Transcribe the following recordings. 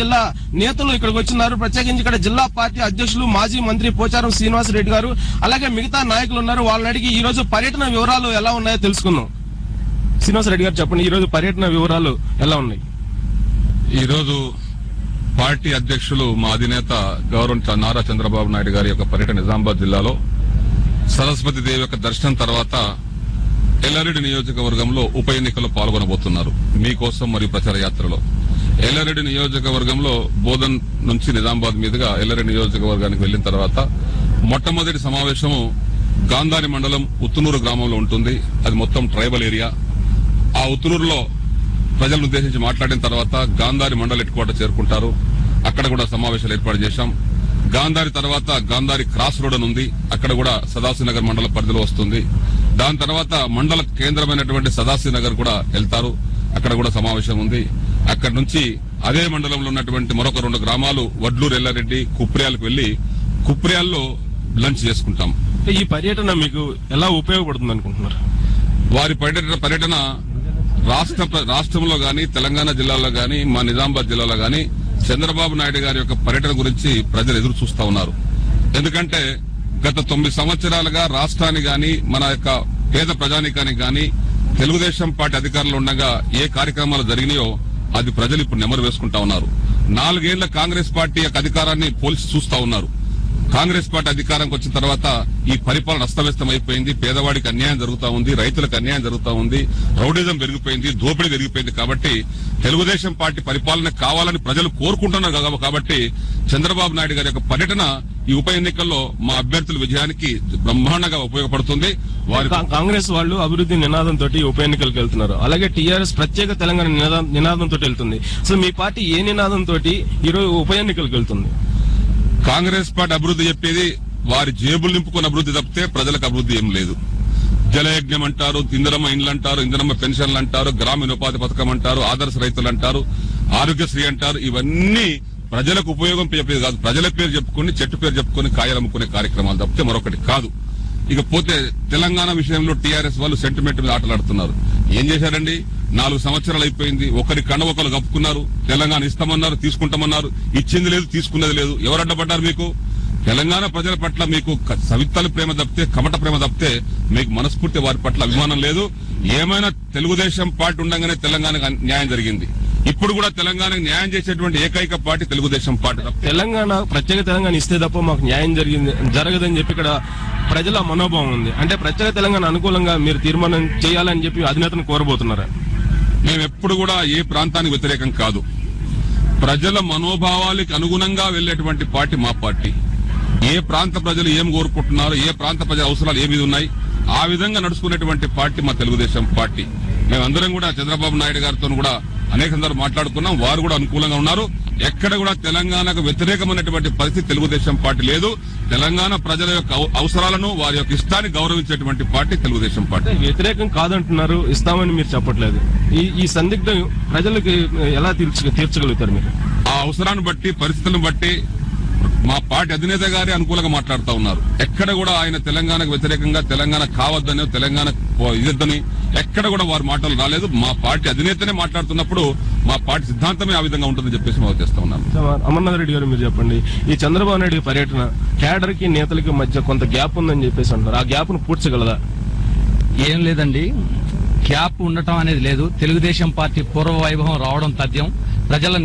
జిల్లా నేతలు ఇక్కడికి వచ్చినారు. ప్రత్యేకించి ఇక్కడ జిల్లా పార్టీ అధ్యక్షులు మాజీ మంత్రి పోచారం శ్రీనివాస్ రెడ్డి గారు అలాగే మిగతా నాయకులు ఉన్నారు. వాళ్ళని అడిగి ఈ రోజు పర్యటన వివరాలు ఎలా ఉన్నాయో తెలుసుకుందాం. శ్రీనివాస్ రెడ్డి గారు చెప్పండి, ఈ రోజు పర్యటన వివరాలు ఎలా ఉన్నాయి? ఈ రోజు పార్టీ అధ్యక్షులు మా అధినేత గౌరవ నారా చంద్రబాబు నాయుడు గారి యొక్క పర్యటన నిజామాబాద్ జిల్లాలో సరస్వతి దేవి యొక్క దర్శనం తర్వాత ఎల్లారెడ్డి నియోజకవర్గంలో ఉప ఎన్నికల్లో పాల్గొనబోతున్నారు మీకోసం మరియు ప్రచార యాత్రలో. ఎల్లారెడ్డి నియోజకవర్గంలో బోధన్ నుంచి నిజామాబాద్ మీదుగా ఎల్లారెడ్డి నియోజకవర్గానికి వెళ్లిన తర్వాత మొట్టమొదటి సమావేశము గాంధారి మండలం ఉత్తునూరు గ్రామంలో ఉంటుంది. అది మొత్తం ట్రైబల్ ఏరియా. ఆ ఉత్తునూరులో ప్రజలను ఉద్దేశించి మాట్లాడిన తర్వాత గాంధారి మండల హెడ్ క్వార్టర్ చేరుకుంటారు. అక్కడ కూడా సమావేశాలు ఏర్పాటు చేశాం. గాంధారి తర్వాత గాంధారి క్రాస్ రోడ్ అని ఉంది, అక్కడ కూడా సదాశివనగర్ మండల పరిధిలో వస్తుంది. దాని తర్వాత మండల కేంద్రమైనటువంటి సదాశివనగర్ కూడా వెళ్తారు, అక్కడ కూడా సమావేశం ఉంది. అక్కడి నుంచి అదే మండలంలో ఉన్నటువంటి మరొక 2 గ్రామాలు వడ్లూరు, ఎల్లారెడ్డి, కుప్రియాలకు వెళ్లి కుప్రియాల్లో లంచ్ చేసుకుంటాం. ఈ పర్యటన మీకు ఎలా ఉపయోగపడుతుంది అనుకుంటున్నారు? వారి పర్యటన రాష్ట్రంలో గాని తెలంగాణ జిల్లాలో గాని మా నిజామాబాద్ జిల్లాలో గాని చంద్రబాబు నాయుడు గారి యొక్క పర్యటన గురించి ప్రజలు ఎదురు చూస్తా ఉన్నారు. ఎందుకంటే గత 9 సంవత్సరాలుగా రాష్ట్రానికి గాని మన యొక్క పేద ప్రజానీకానికి గాని తెలుగుదేశం పార్టీ అధికారంలో ఉండగా ఏ కార్యక్రమాలు జరిగినాయో అది ప్రజలు ఇప్పుడు నెమరు వేసుకుంటా ఉన్నారు. 4 ఏళ్ల కాంగ్రెస్ పార్టీ యొక్క అధికారాన్ని పోలీసు చూస్తా ఉన్నారు. కాంగ్రెస్ పార్టీ అధికారంకి వచ్చిన తర్వాత ఈ పరిపాలన అస్తవ్యస్తం అయిపోయింది. పేదవాడికి అన్యాయం జరుగుతా ఉంది, రైతులకు అన్యాయం జరుగుతా ఉంది, రౌడిజం పెరిగిపోయింది, దోపిడీ పెరిగిపోయింది. కాబట్టి తెలుగుదేశం పార్టీ పరిపాలన కావాలని ప్రజలు కోరుకుంటున్నారు. కాబట్టి చంద్రబాబు నాయుడు గారి యొక్క పర్యటన ఈ ఉప ఎన్నికల్లో మా అభ్యర్థుల విజయానికి బ్రహ్మాండంగా ఉపయోగపడుతుంది. కాంగ్రెస్ వాళ్ళు అభివృద్ధి నినాదంతో ఉప ఎన్నికలకు వెళ్తున్నారు, అలాగే టీఆర్ఎస్ ప్రత్యేక తెలంగాణ నినాదంతో వెళ్తుంది. సో మీ పార్టీ ఏ నినాదంతో ఈరోజు ఉప ఎన్నికలకు వెళ్తుంది? కాంగ్రెస్ పార్టీ అభివృద్ధి చెప్పేది వారి జేబులు నింపుకున్న అభివృద్ధి తప్పితే ప్రజలకు అభివృద్ధి ఏం లేదు. జలయజ్ఞం అంటారు, ఇందిరమ్మ ఇండ్లు అంటారు, ఇందిరమ్మ పెన్షన్లు అంటారు, గ్రామీణ ఉపాధి పథకం అంటారు, ఆదర్శ రైతులు అంటారు, ఆరోగ్యశ్రీ అంటారు. ఇవన్నీ ప్రజలకు ఉపయోగం చెప్పేది కాదు. ప్రజల పేరు చెప్పుకుని, చెట్టు పేరు చెప్పుకుని కాయలు అమ్ముకునే కార్యక్రమాలు తప్పితే మరొకటి కాదు. ఇకపోతే తెలంగాణ విషయంలో టీఆర్ఎస్ వాళ్ళు సెంటిమెంట్ మీద ఆటలాడుతున్నారు. ఏం చేశారండి? 4 సంవత్సరాలు అయిపోయింది. ఒకరి కన్న ఒకరు కప్పుకున్నారు. తెలంగాణ ఇస్తామన్నారు, తీసుకుంటామన్నారు. ఇచ్చింది లేదు, తీసుకున్నది లేదు. ఎవరు అడ్డపడ్డారు మీకు? తెలంగాణ ప్రజల పట్ల మీకు సవిత్తల ప్రేమ తప్పితే, కమట ప్రేమ తప్పితే మీకు మనస్ఫూర్తి వారి పట్ల అభిమానం లేదు. ఏమైనా తెలుగుదేశం పార్టీ ఉండగానే తెలంగాణకు న్యాయం జరిగింది. ఇప్పుడు కూడా తెలంగాణకు న్యాయం చేసేటువంటి ఏకైక పార్టీ తెలుగుదేశం పార్టీ. తెలంగాణ ప్రత్యేక తెలంగాణ ఇస్తే తప్ప మాకు న్యాయం జరగదని చెప్పి ఇక్కడ ప్రజల మనోభావం ఉంది. అంటే ప్రత్యేక తెలంగాణ అనుకూలంగా మీరు తీర్మానం చేయాలని చెప్పి అధినేతను కోరబోతున్నారా? మేము ఎప్పుడు కూడా ఏ ప్రాంతానికి వ్యతిరేకం కాదు. ప్రజల మనోభావాలకు అనుగుణంగా వెళ్లేటువంటి పార్టీ మా పార్టీ. ఏ ప్రాంత ప్రజలు ఏం కోరుకుంటున్నారు, ఏ ప్రాంత ప్రజల అవసరాలు ఏమి ఉన్నాయి, ఆ విధంగా నడుచుకునేటువంటి పార్టీ మా తెలుగుదేశం పార్టీ. మేమందరం కూడా చంద్రబాబు నాయుడు గారితో కూడా అనేక సందర్భాలు మాట్లాడుకున్నాం. వారు కూడా అనుకూలంగా ఉన్నారు. ఎక్కడ కూడా తెలంగాణకు వ్యతిరేకమైనటువంటి పరిస్థితి తెలుగుదేశం పార్టీ లేదు. తెలంగాణ ప్రజల యొక్క అవసరాలను, వారి యొక్క ఇష్టాన్ని గౌరవించేటువంటి పార్టీ తెలుగుదేశం పార్టీ. వ్యతిరేకం కాదంటున్నారు, ఇస్తామని మీరు చెప్పట్లేదు. ఈ సందిగ్ధం ప్రజలకు ఎలా తీర్చగలుగుతారు మీరు? ఆ అవసరాన్ని బట్టి, పరిస్థితులను బట్టి మా పార్టీ అధినేత గారే అనుకూలంగా మాట్లాడుతూ ఉన్నారు. ఎక్కడ కూడా ఆయన తెలంగాణకు వ్యతిరేకంగా, తెలంగాణ కావద్దని, తెలంగాణ ఇద్దని ఎక్కడ కూడా వారి మాటలు రాలేదు. మా పార్టీ అధినేతనే మాట్లాడుతున్నప్పుడు మా పార్టీ సిద్ధాంతమే ఆ విధంగా ఉంటుందని చెప్పేసి మనం చేస్తా ఉన్నాం. అమర్నాథ్ రెడ్డి గారు, మీరు చెప్పండి, ఈ చంద్రబాబు నాయుడు పర్యటన కేడర్ కి నేతలకి మధ్య కొంత గ్యాప్ ఉందని చెప్పేసి అంటారు. ఆ గ్యాప్ ను పూడ్చగలదా? ఏం లేదండి, గ్యాప్ ఉండటం అనేది లేదు. తెలుగుదేశం పార్టీ పూర్వ వైభవం రావడం తథ్యం. ప్రజల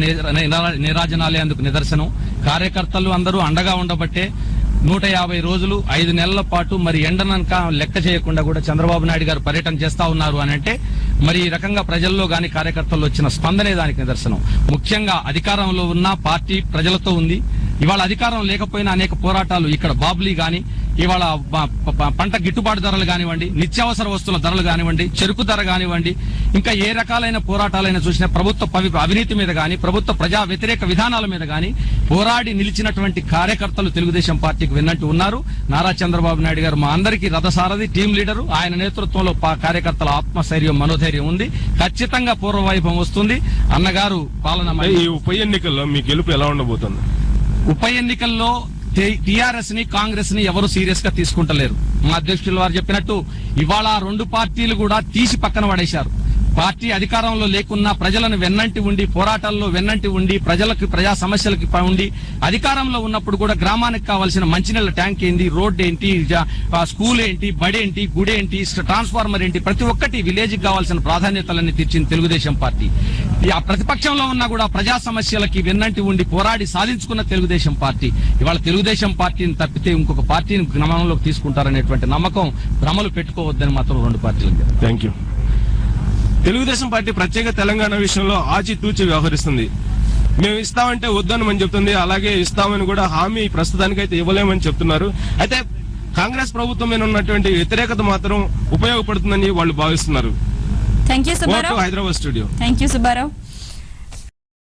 నీరాజనాలే అందుకు నిదర్శనం. కార్యకర్తలు అందరూ అండగా ఉండబట్టే 150 రోజులు 5 నెలల పాటు మరి ఎండనక లెక్క చేయకుండా కూడా చంద్రబాబు నాయుడు గారు పర్యటన చేస్తా ఉన్నారు అని అంటే మరి ఈ రకంగా ప్రజల్లో గాని కార్యకర్తల్లో వచ్చిన స్పందనే దానికి నిదర్శనం. ముఖ్యంగా అధికారంలో ఉన్న పార్టీ ప్రజలతో ఉంది. ఇవాళ అధికారం లేకపోయినా అనేక పోరాటాలు ఇక్కడ బాబ్లీ గాని, ఇవాళ పంట గిట్టుబాటు ధరలు కానివ్వండి, నిత్యావసర వస్తువుల ధరలు కానివ్వండి, చెరుకు ధర కానివ్వండి, ఇంకా ఏ రకాలైన పోరాటాలైనా చూసినా ప్రభుత్వ అవినీతి మీద గాని, ప్రభుత్వ ప్రజా వ్యతిరేక విధానాల మీద గాని పోరాడి నిలిచినటువంటి కార్యకర్తలు తెలుగుదేశం పార్టీకి విన్నట్టు ఉన్నారు. నారా చంద్రబాబు నాయుడు గారు మా అందరికీ రథసారథి, టీం లీడరు. ఆయన నేతృత్వంలో కార్యకర్తల ఆత్మస్థైర్యం, మనోధైర్యం ఉంది. ఖచ్చితంగా పూర్వవైభవం వస్తుంది. అన్నగారు పాలన. ఈ ఉప ఎన్నికల్లో మీ గెలుపు ఎలా ఉండబోతుంది? ఉప ఎన్నికల్లో టీఆర్ఎస్ ని, కాంగ్రెస్ ని ఎవరు సీరియస్ గా తీసుకుంటలేరు. మా అధ్యక్షులు వారు చెప్పినట్టు ఇవాళ 2 పార్టీలు కూడా తీసి పక్కన పడేశారు. పార్టీ అధికారంలో లేకున్నా ప్రజలను వెన్నంటి ఉండి పోరాటాల్లో వెన్నంటి ఉండి ప్రజా సమస్యలకి ఉండి అధికారంలో ఉన్నప్పుడు కూడా గ్రామానికి కావాల్సిన మంచినీళ్ళ ట్యాంక్ ఏంటి, రోడ్ ఏంటి, స్కూల్ ఏంటి, బడి ఏంటి, గుడి ఏంటి, ట్రాన్స్ఫార్మర్ ఏంటి, ప్రతి ఒక్కటి విలేజ్ కి కావాల్సిన ప్రాధాన్యతలన్నీ తీర్చింది తెలుగుదేశం పార్టీ. ఆ ప్రతిపక్షంలో ఉన్నా కూడా ప్రజా సమస్యలకి వెన్నంటి ఉండి పోరాడి సాధించుకున్న తెలుగుదేశం పార్టీ ఇవాళ తెలుగుదేశం పార్టీని తప్పితే ఇంకొక పార్టీని గమనంలోకి తీసుకుంటారనేటువంటి నమ్మకం భ్రమలు పెట్టుకోవద్దని మాత్రం రెండు పార్టీలు. Thank you. తెలుగుదేశం పార్టీ ప్రత్యేక తెలంగాణ విషయంలో ఆచితూచి వ్యవహరిస్తుంది. మేము ఇస్తామంటే వద్దనమని చెప్తుంది, అలాగే ఇస్తామని కూడా హామీ ప్రస్తుతానికైతే ఇవ్వలేమని చెప్తున్నారు. అయితే కాంగ్రెస్ ప్రభుత్వం మీద ఉన్నటువంటి వ్యతిరేకత మాత్రం ఉపయోగపడుతుందని వాళ్ళు భావిస్తున్నారు. Thank you Subbarao. Hyderabad studio. Thank you Subbarao.